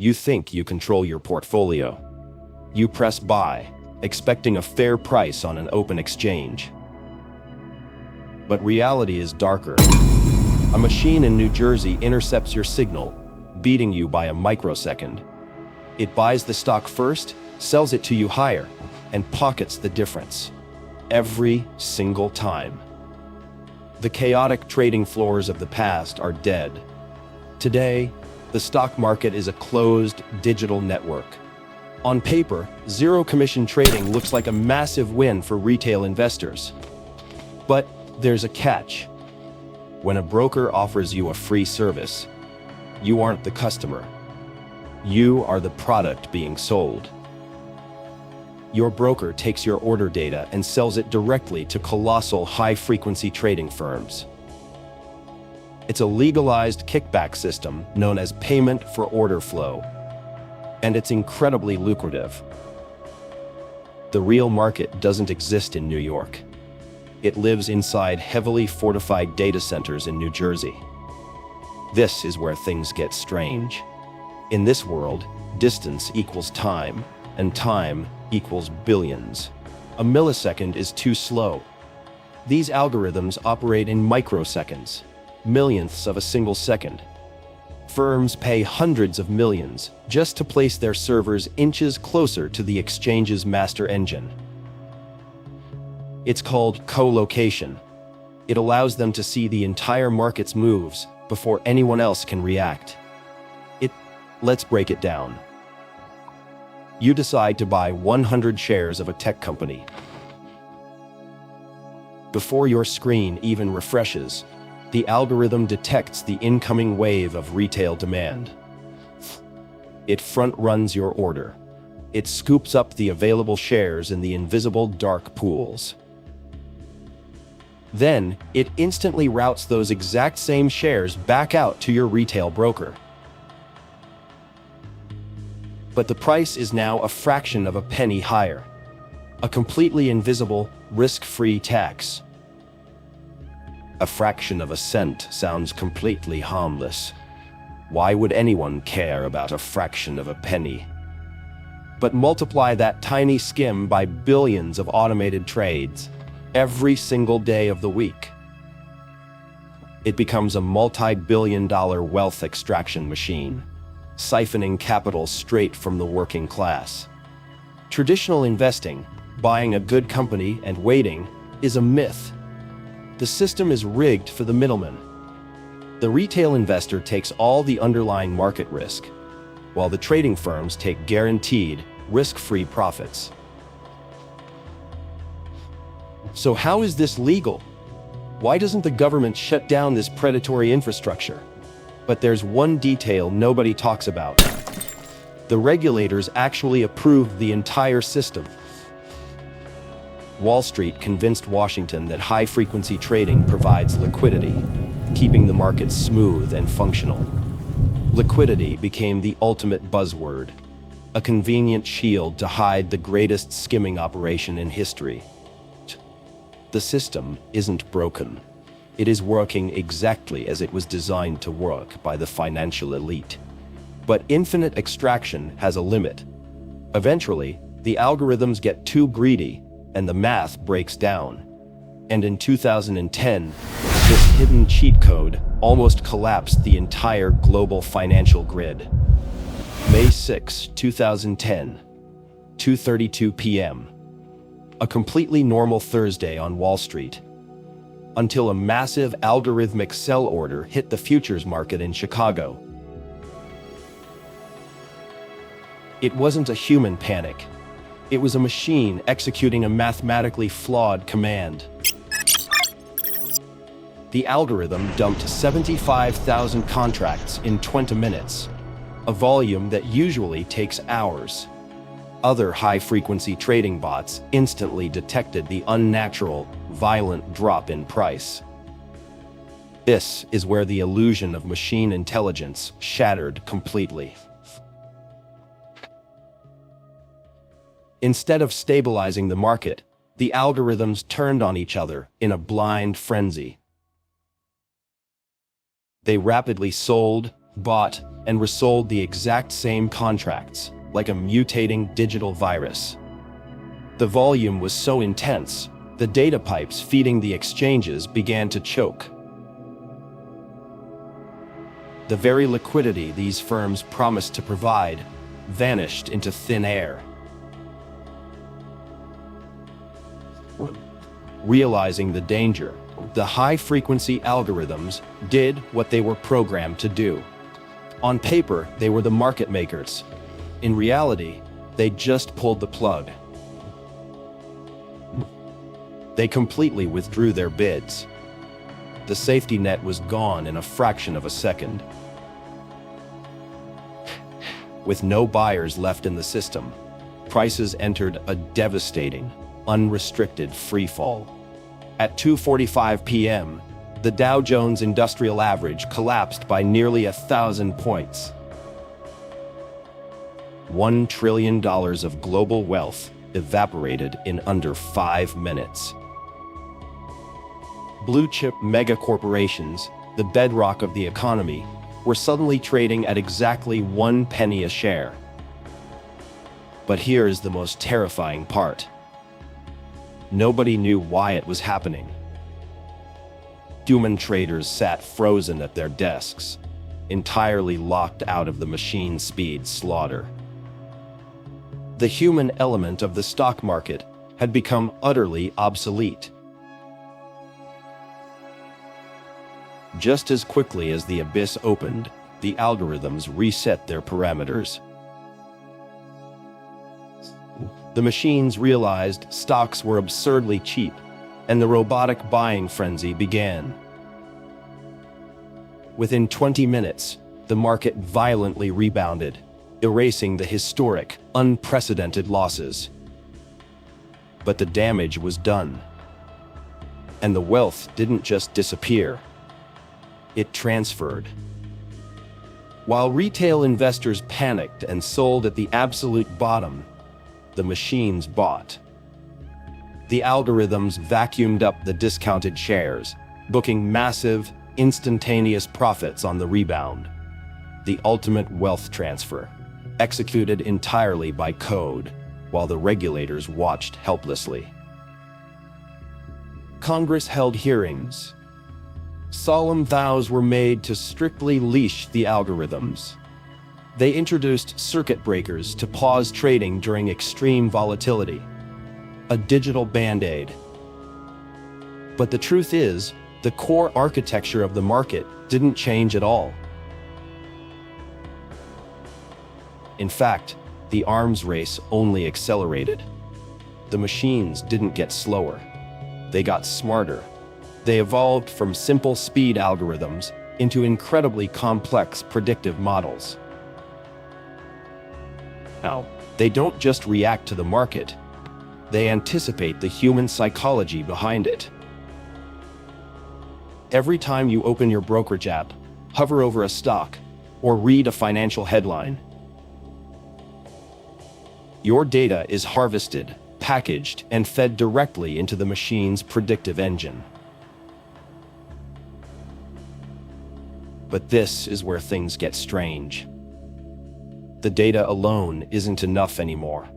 You think you control your portfolio. You press buy, expecting a fair price on an open exchange. But reality is darker. A machine in New Jersey intercepts your signal, beating you by a microsecond. It buys the stock first, sells it to you higher, and pockets the difference. Every single time. The chaotic trading floors of the past are dead. Today, the stock market is a closed digital network. On paper, zero-commission trading looks like a massive win for retail investors. But there's a catch. When a broker offers you a free service, you aren't the customer. You are the product being sold. Your broker takes your order data and sells it directly to colossal high-frequency trading firms. It's a legalized kickback system known as payment for order flow, and it's incredibly lucrative. The real market doesn't exist in New York. It lives inside heavily fortified data centers in New Jersey. This is where things get strange. In this world, distance equals time, and time equals billions. A millisecond is too slow. These algorithms operate in microseconds, millionths of a single second. Firms pay hundreds of millions just to place their servers inches closer to the exchange's master engine. It's called co-location. It allows them to see the entire market's moves before anyone else can react. Let's break it down. You decide to buy 100 shares of a tech company. Before your screen even refreshes, the algorithm detects the incoming wave of retail demand. It front-runs your order. It scoops up the available shares in the invisible dark pools. Then, it instantly routes those exact same shares back out to your retail broker. But the price is now a fraction of a penny higher. A completely invisible, risk-free tax. A fraction of a cent sounds completely harmless. Why would anyone care about a fraction of a penny? But multiply that tiny skim by billions of automated trades, every single day of the week. It becomes a multi-billion-dollar wealth extraction machine, siphoning capital straight from the working class. Traditional investing, buying a good company and waiting, is a myth. The system is rigged for the middleman. The retail investor takes all the underlying market risk, while the trading firms take guaranteed, risk-free profits. So how is this legal? Why doesn't the government shut down this predatory infrastructure? But there's one detail nobody talks about. The regulators actually approved the entire system. Wall Street convinced Washington that high-frequency trading provides liquidity, keeping the market smooth and functional. Liquidity became the ultimate buzzword, a convenient shield to hide the greatest skimming operation in history. The system isn't broken. It is working exactly as it was designed to work by the financial elite. But infinite extraction has a limit. Eventually, the algorithms get too greedy, and the math breaks down. And in 2010, this hidden cheat code almost collapsed the entire global financial grid. May 6, 2010, 2:32 p.m. A completely normal Thursday on Wall Street, until a massive algorithmic sell order hit the futures market in Chicago. It wasn't a human panic. It was a machine executing a mathematically flawed command. The algorithm dumped 75,000 contracts in 20 minutes, a volume that usually takes hours. Other high-frequency trading bots instantly detected the unnatural, violent drop in price. This is where the illusion of machine intelligence shattered completely. Instead of stabilizing the market, the algorithms turned on each other in a blind frenzy. They rapidly sold, bought, and resold the exact same contracts, like a mutating digital virus. The volume was so intense, the data pipes feeding the exchanges began to choke. The very liquidity these firms promised to provide vanished into thin air. Realizing the danger, the high-frequency algorithms did what they were programmed to do. On paper, they were the market makers. In reality, they just pulled the plug. They completely withdrew their bids. The safety net was gone in a fraction of a second. With no buyers left in the system, prices entered a devastating, unrestricted freefall. At 2:45 p.m., the Dow Jones Industrial Average collapsed by nearly 1,000 points. $1 trillion of global wealth evaporated in under 5 minutes. Blue-chip megacorporations, the bedrock of the economy, were suddenly trading at exactly 1 penny a share. But here is the most terrifying part. Nobody knew why it was happening. Human traders sat frozen at their desks, entirely locked out of the machine speed slaughter. The human element of the stock market had become utterly obsolete. Just as quickly as the abyss opened, the algorithms reset their parameters. The machines realized stocks were absurdly cheap, and the robotic buying frenzy began. Within 20 minutes, the market violently rebounded, erasing the historic, unprecedented losses. But the damage was done. And the wealth didn't just disappear. It transferred. While retail investors panicked and sold at the absolute bottom, the machines bought. The algorithms vacuumed up the discounted shares, booking massive, instantaneous profits on the rebound. The ultimate wealth transfer, executed entirely by code, while the regulators watched helplessly. Congress held hearings. Solemn vows were made to strictly leash the algorithms. They introduced circuit breakers to pause trading during extreme volatility. A digital band-aid. But the truth is, the core architecture of the market didn't change at all. In fact, the arms race only accelerated. The machines didn't get slower. They got smarter. They evolved from simple speed algorithms into incredibly complex predictive models. Now, they don't just react to the market. They anticipate the human psychology behind it. Every time you open your brokerage app, hover over a stock, or read a financial headline, your data is harvested, packaged, and fed directly into the machine's predictive engine. But this is where things get strange. The data alone isn't enough anymore.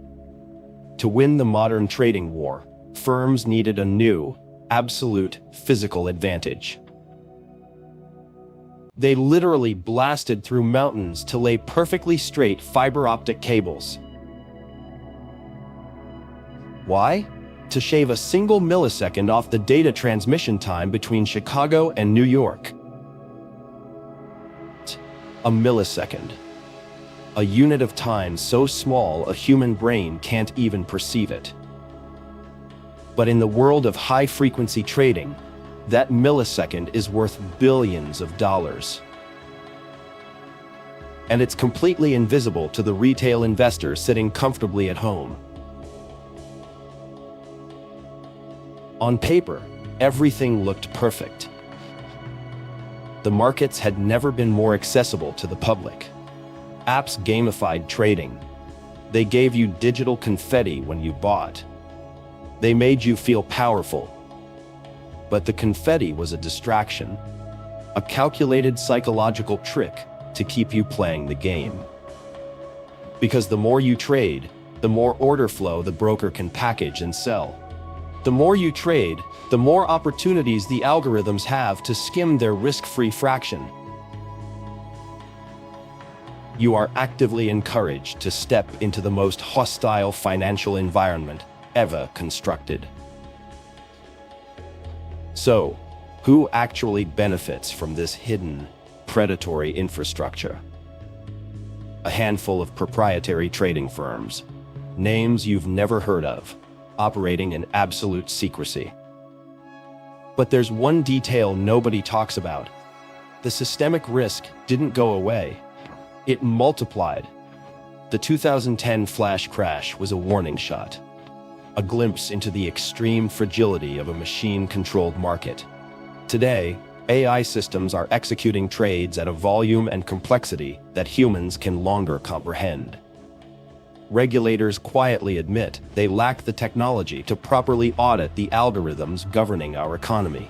To win the modern trading war, firms needed a new, absolute physical advantage. They literally blasted through mountains to lay perfectly straight fiber optic cables. Why? To shave a single millisecond off the data transmission time between Chicago and New York. A millisecond. A unit of time so small a human brain can't even perceive it. But in the world of high-frequency trading, that millisecond is worth billions of dollars. And it's completely invisible to the retail investor sitting comfortably at home. On paper, everything looked perfect. The markets had never been more accessible to the public. Apps gamified trading. They gave you digital confetti when you bought. They made you feel powerful. But the confetti was a distraction, a calculated psychological trick to keep you playing the game. Because the more you trade, the more order flow the broker can package and sell. The more you trade, the more opportunities the algorithms have to skim their risk-free fraction. You are actively encouraged to step into the most hostile financial environment ever constructed. So, who actually benefits from this hidden, predatory infrastructure? A handful of proprietary trading firms, names you've never heard of, operating in absolute secrecy. But there's one detail nobody talks about. The systemic risk didn't go away. It multiplied. The 2010 flash crash was a warning shot, a glimpse into the extreme fragility of a machine-controlled market. Today, AI systems are executing trades at a volume and complexity that humans can no longer comprehend. Regulators quietly admit they lack the technology to properly audit the algorithms governing our economy.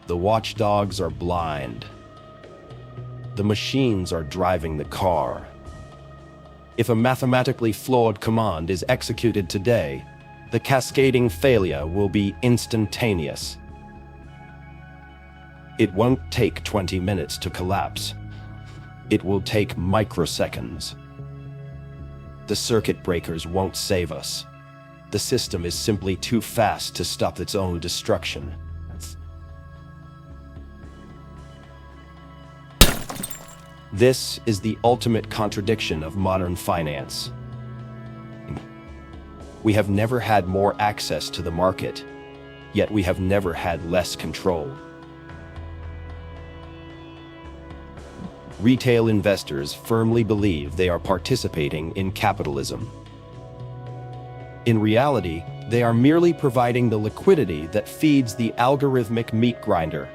The watchdogs are blind. The machines are driving the car. If a mathematically flawed command is executed today, the cascading failure will be instantaneous. It won't take 20 minutes to collapse. It will take microseconds. The circuit breakers won't save us. The system is simply too fast to stop its own destruction. This is the ultimate contradiction of modern finance. We have never had more access to the market, yet we have never had less control. Retail investors firmly believe they are participating in capitalism. In reality, they are merely providing the liquidity that feeds the algorithmic meat grinder.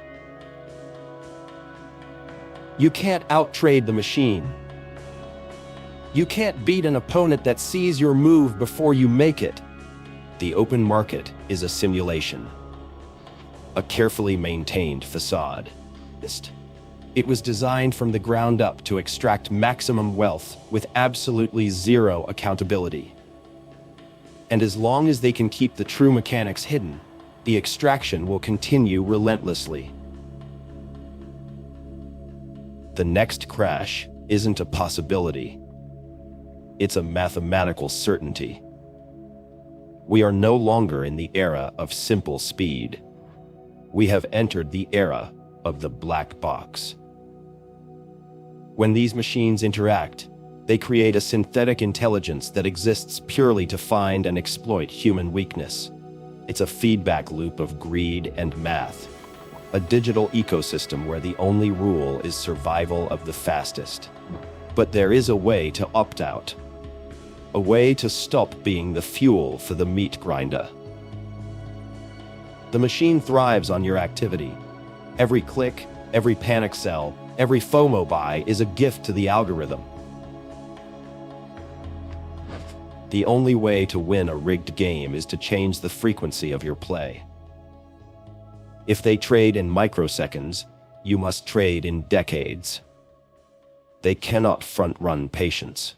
You can't outtrade the machine. You can't beat an opponent that sees your move before you make it. The open market is a simulation, a carefully maintained facade. It was designed from the ground up to extract maximum wealth with absolutely zero accountability. And as long as they can keep the true mechanics hidden, the extraction will continue relentlessly. The next crash isn't a possibility. It's a mathematical certainty. We are no longer in the era of simple speed. We have entered the era of the black box. When these machines interact, they create a synthetic intelligence that exists purely to find and exploit human weakness. It's a feedback loop of greed and math, a digital ecosystem where the only rule is survival of the fastest. But there is a way to opt out, a way to stop being the fuel for the meat grinder. The machine thrives on your activity. Every click, every panic sell, every FOMO buy is a gift to the algorithm. The only way to win a rigged game is to change the frequency of your play. If they trade in microseconds, you must trade in decades. They cannot front-run patience.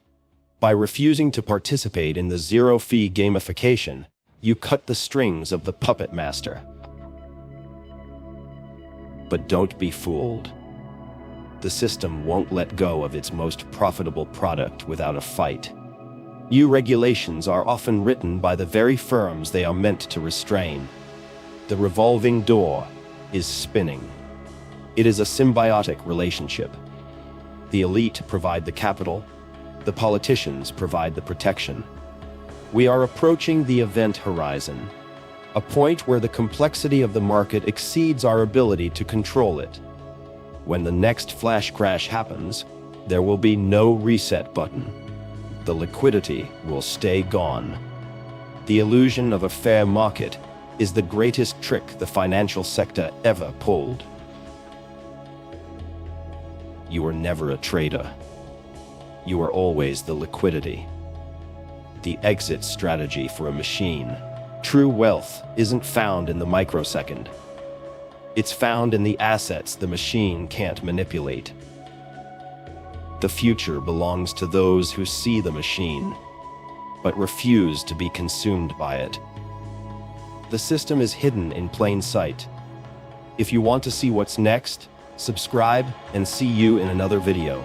By refusing to participate in the zero-fee gamification, you cut the strings of the puppet master. But don't be fooled. The system won't let go of its most profitable product without a fight. New regulations are often written by the very firms they are meant to restrain. The revolving door is spinning. It is a symbiotic relationship. The elite provide the capital, the politicians provide the protection. We are approaching the event horizon, a point where the complexity of the market exceeds our ability to control it. When the next flash crash happens, there will be no reset button. The liquidity will stay gone. The illusion of a fair market is the greatest trick the financial sector ever pulled. You were never a trader. You were always the liquidity. The exit strategy for a machine. True wealth isn't found in the microsecond. It's found in the assets the machine can't manipulate. The future belongs to those who see the machine, but refuse to be consumed by it. The system is hidden in plain sight. If you want to see what's next, subscribe and see you in another video.